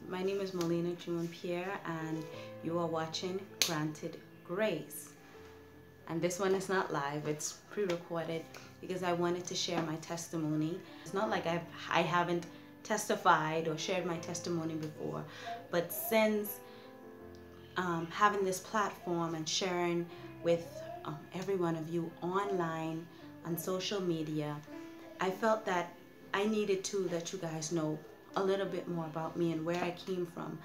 My name is Molina Pierre, and you are watching Granted Grace. And this one is not live, it's pre-recorded because I wanted to share my testimony. It's not like I haven't testified or shared my testimony before, but since having this platform and sharing with every one of you online on social media, I felt that I needed to let you guys know a little bit more about me and where I came from,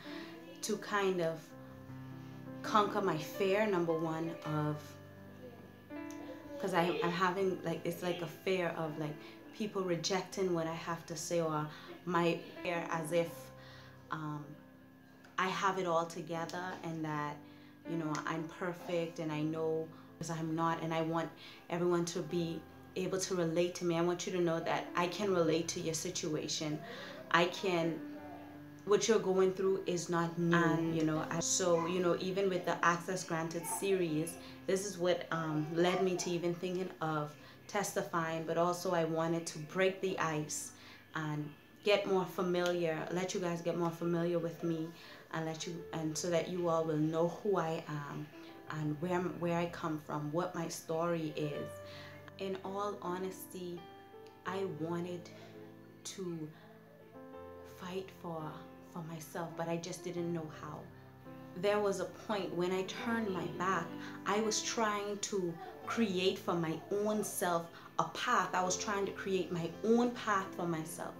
to kind of conquer my fear, number one, of, because I'm having it's like a fear of like people rejecting what I have to say, or my fear as if I have it all together and that, you know, I'm perfect, and I know because I'm not, and I want everyone to be able to relate to me. I want you to know that I can relate to your situation. What you're going through is not new, and you know, so you know, even with the Access Granted series, this is what led me to even thinking of testifying. But also I wanted to break the ice and get more familiar, let you guys get more familiar with me, and so that you all will know who I am and where I come from, what my story is. In all honesty, I wanted to fight for myself, but I just didn't know how. There was a point when I turned my back. I was trying to create for my own self a path. I was trying to create my own path for myself.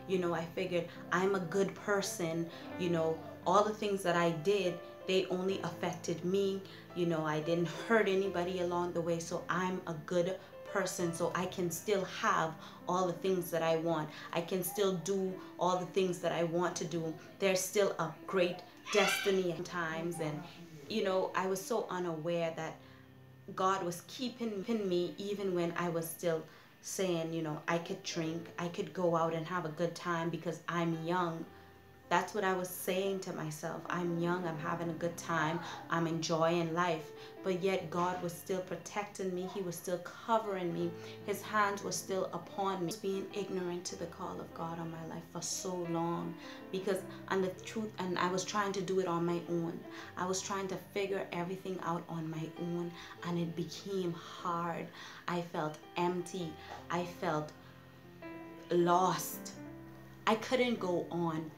You know, I figured I'm a good person. You know, all the things that I did, they only affected me. You know, I didn't hurt anybody along the way, so I'm a good person, so I can still have all the things that I want. I can still do all the things that I want to do. There's still a great destiny at times. And you know, I was so unaware that God was keeping me even when I was still saying, you know, I could drink, I could go out and have a good time because I'm young. That's what I was saying to myself. I'm young, I'm having a good time, I'm enjoying life. But yet God was still protecting me. He was still covering me. His hands were still upon me. I was being ignorant to the call of God on my life for so long, because and the truth, and I was trying to do it on my own. I was trying to figure everything out on my own, and it became hard. I felt empty. I felt lost. I couldn't go on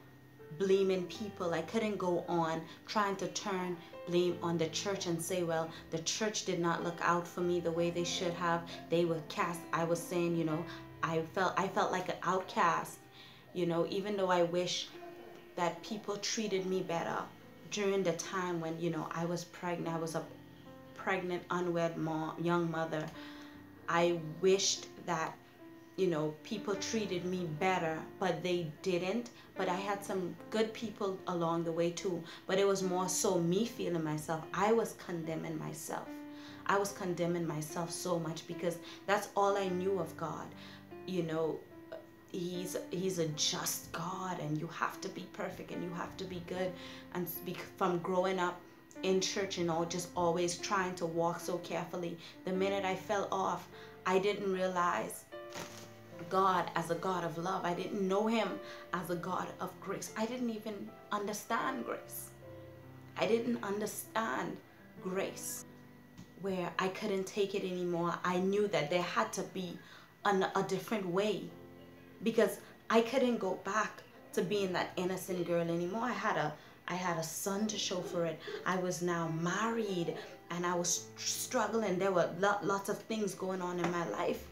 blaming people. I couldn't go on trying to turn blame on the church and say, well, the church did not look out for me the way they should have. They were cast. I was saying, you know, I felt like an outcast, you know, even though I wish that people treated me better during the time when, you know, I was pregnant. I was a pregnant, unwed mom, young mother. I wished that, you know, people treated me better, but they didn't. But I had some good people along the way too. But it was more so me feeling myself. I was condemning myself. I was condemning myself so much because that's all I knew of God. You know, He's a just God, and you have to be perfect and you have to be good. And from growing up in church, you know, just always trying to walk so carefully, the minute I fell off, I didn't realize God as a God of love. I didn't know Him as a God of grace. I didn't even understand grace. I didn't understand grace, where I couldn't take it anymore. I knew that there had to be a different way, because I couldn't go back to being that innocent girl anymore. I had a son to show for it. I was now married and I was struggling. There were lots of things going on in my life.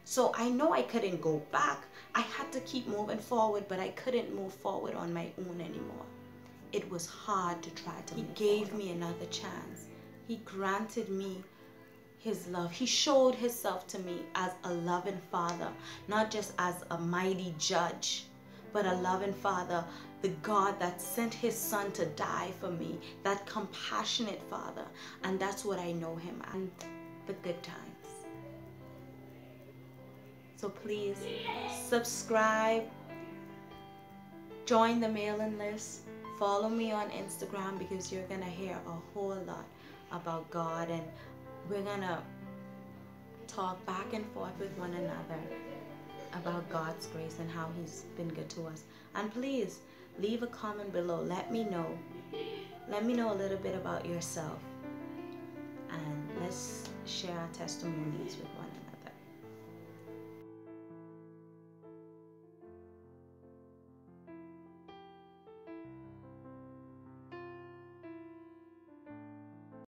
So I know I couldn't go back. I had to keep moving forward, but I couldn't move forward on my own anymore. It was hard to try to move forward. He gave me another chance. He granted me His love. He showed Himself to me as a loving Father, not just as a mighty judge, but a loving Father, the God that sent His Son to die for me, that compassionate Father. And that's what I know Him as, and the good times. So please subscribe, join the mailing list, follow me on Instagram, because you're gonna hear a whole lot about God, and we're gonna talk back and forth with one another about God's grace and how He's been good to us. And please leave a comment below. Let me know. Let me know a little bit about yourself. And let's share our testimonies with one another.